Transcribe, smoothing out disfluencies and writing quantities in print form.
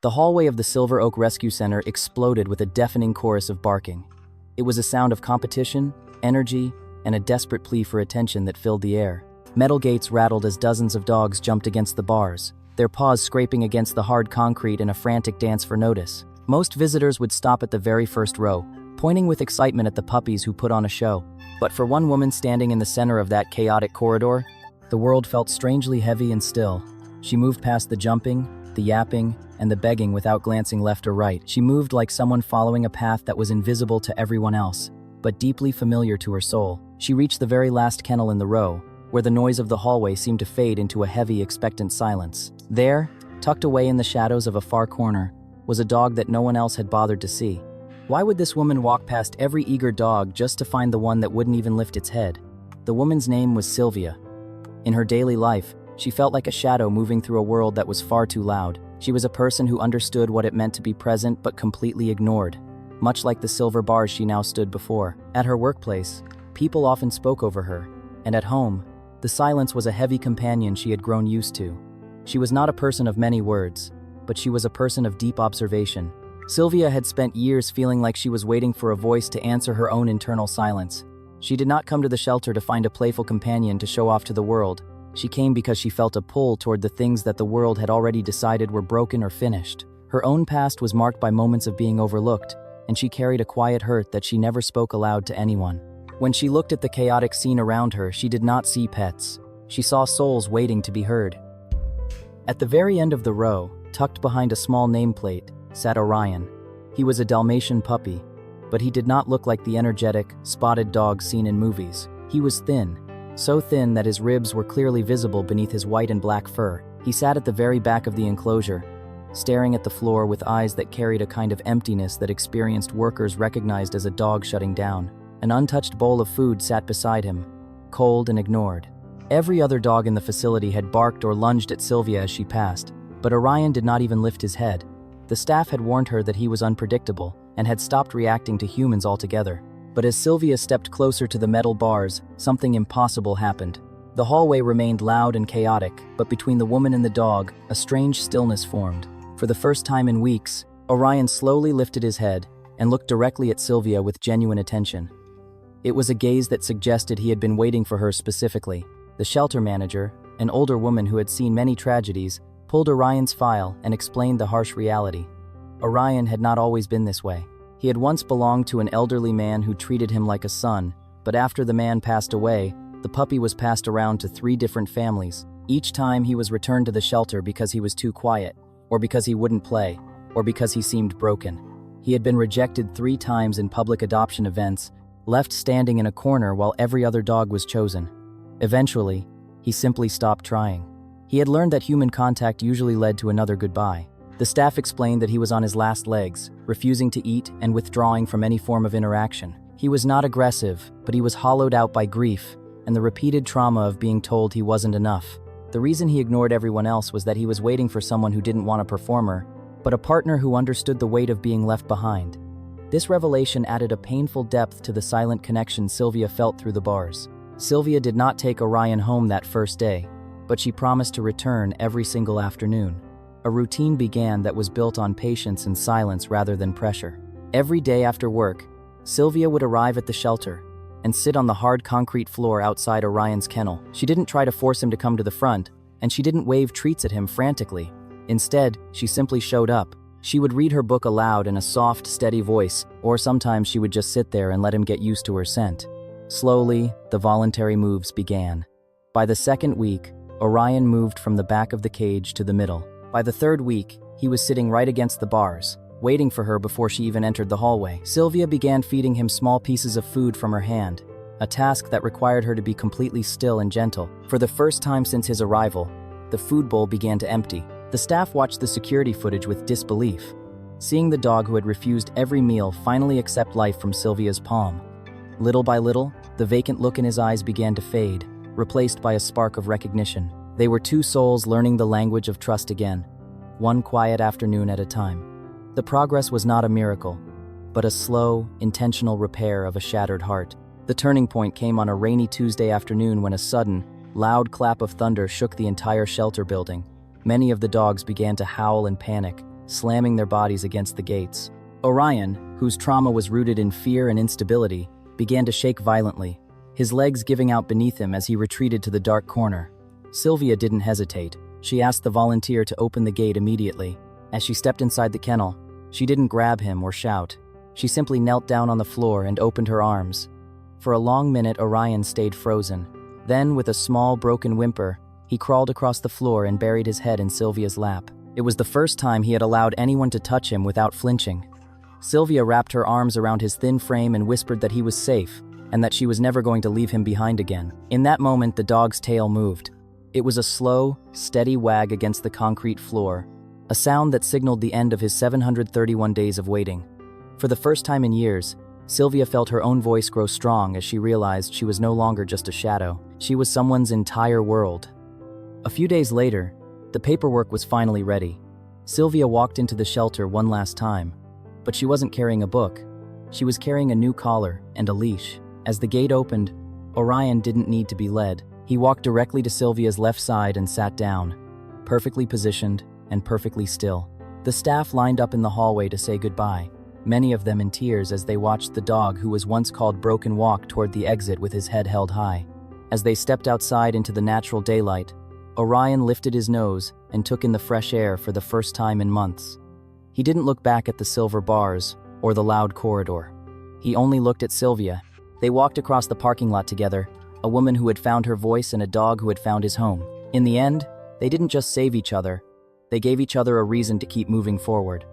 The hallway of the Silver Oak Rescue Center exploded with a deafening chorus of barking. It was a sound of competition, energy, and a desperate plea for attention that filled the air. Metal gates rattled as dozens of dogs jumped against the bars, their paws scraping against the hard concrete in a frantic dance for notice. Most visitors would stop at the very first row, pointing with excitement at the puppies who put on a show. But for one woman standing in the center of that chaotic corridor, the world felt strangely heavy and still. She moved past the jumping, the yapping, and the begging without glancing left or right. She moved like someone following a path that was invisible to everyone else, but deeply familiar to her soul. She reached the very last kennel in the row, where the noise of the hallway seemed to fade into a heavy, expectant silence. There, tucked away in the shadows of a far corner, was a dog that no one else had bothered to see. Why would this woman walk past every eager dog just to find the one that wouldn't even lift its head? The woman's name was Sylvia. In her daily life, she felt like a shadow moving through a world that was far too loud. She was a person who understood what it meant to be present but completely ignored, much like the silver bars she now stood before. At her workplace, people often spoke over her, and at home, the silence was a heavy companion she had grown used to. She was not a person of many words, but she was a person of deep observation. Sylvia had spent years feeling like she was waiting for a voice to answer her own internal silence. She did not come to the shelter to find a playful companion to show off to the world. She came because she felt a pull toward the things that the world had already decided were broken or finished. Her own past was marked by moments of being overlooked, and she carried a quiet hurt that she never spoke aloud to anyone. When she looked at the chaotic scene around her, she did not see pets. She saw souls waiting to be heard. At the very end of the row, tucked behind a small nameplate, sat Orion. He was a Dalmatian puppy, but he did not look like the energetic, spotted dog seen in movies. He was thin, so thin that his ribs were clearly visible beneath his white and black fur. He sat at the very back of the enclosure, staring at the floor with eyes that carried a kind of emptiness that experienced workers recognized as a dog shutting down. An untouched bowl of food sat beside him, cold and ignored. Every other dog in the facility had barked or lunged at Sylvia as she passed, but Orion did not even lift his head. The staff had warned her that he was unpredictable and had stopped reacting to humans altogether. But as Sylvia stepped closer to the metal bars, something impossible happened. The hallway remained loud and chaotic, but between the woman and the dog, a strange stillness formed. For the first time in weeks, Orion slowly lifted his head and looked directly at Sylvia with genuine attention. It was a gaze that suggested he had been waiting for her specifically. The shelter manager, an older woman who had seen many tragedies, pulled Orion's file and explained the harsh reality. Orion had not always been this way. He had once belonged to an elderly man who treated him like a son, but after the man passed away, the puppy was passed around to 3 different families. Each time he was returned to the shelter because he was too quiet, or because he wouldn't play, or because he seemed broken. He had been rejected 3 times in public adoption events, left standing in a corner while every other dog was chosen. Eventually, he simply stopped trying. He had learned that human contact usually led to another goodbye. The staff explained that he was on his last legs, refusing to eat and withdrawing from any form of interaction. He was not aggressive, but he was hollowed out by grief and the repeated trauma of being told he wasn't enough. The reason he ignored everyone else was that he was waiting for someone who didn't want a performer, but a partner who understood the weight of being left behind. This revelation added a painful depth to the silent connection Sylvia felt through the bars. Sylvia did not take Orion home that first day, but she promised to return every single afternoon. A routine began that was built on patience and silence rather than pressure. Every day after work, Sylvia would arrive at the shelter and sit on the hard concrete floor outside Orion's kennel. She didn't try to force him to come to the front, and she didn't wave treats at him frantically. Instead, she simply showed up. She would read her book aloud in a soft, steady voice, or sometimes she would just sit there and let him get used to her scent. Slowly, the voluntary moves began. By the second week, Orion moved from the back of the cage to the middle. By the third week, he was sitting right against the bars, waiting for her before she even entered the hallway. Sylvia began feeding him small pieces of food from her hand, a task that required her to be completely still and gentle. For the first time since his arrival, the food bowl began to empty. The staff watched the security footage with disbelief, seeing the dog who had refused every meal finally accept life from Sylvia's palm. Little by little, the vacant look in his eyes began to fade, replaced by a spark of recognition. They were 2 souls learning the language of trust again, one quiet afternoon at a time. The progress was not a miracle, but a slow, intentional repair of a shattered heart. The turning point came on a rainy Tuesday afternoon when a sudden, loud clap of thunder shook the entire shelter building. Many of the dogs began to howl and panic, slamming their bodies against the gates. Orion, whose trauma was rooted in fear and instability, began to shake violently, his legs giving out beneath him as he retreated to the dark corner. Sylvia didn't hesitate. She asked the volunteer to open the gate immediately. As she stepped inside the kennel, she didn't grab him or shout. She simply knelt down on the floor and opened her arms. For a long minute, Orion stayed frozen. Then, with a small, broken whimper, he crawled across the floor and buried his head in Sylvia's lap. It was the first time he had allowed anyone to touch him without flinching. Sylvia wrapped her arms around his thin frame and whispered that he was safe, and that she was never going to leave him behind again. In that moment, the dog's tail moved. It was a slow, steady wag against the concrete floor, a sound that signaled the end of his 731 days of waiting. For the first time in years, Sylvia felt her own voice grow strong as she realized she was no longer just a shadow. She was someone's entire world. A few days later, the paperwork was finally ready. Sylvia walked into the shelter one last time, but she wasn't carrying a book. She was carrying a new collar and a leash. As the gate opened, Orion didn't need to be led. He walked directly to Sylvia's left side and sat down, perfectly positioned and perfectly still. The staff lined up in the hallway to say goodbye, many of them in tears as they watched the dog who was once called Broken walk toward the exit with his head held high. As they stepped outside into the natural daylight, Orion lifted his nose and took in the fresh air for the first time in months. He didn't look back at the silver bars or the loud corridor. He only looked at Sylvia. They walked across the parking lot together, a woman who had found her voice and a dog who had found his home. In the end, they didn't just save each other, they gave each other a reason to keep moving forward.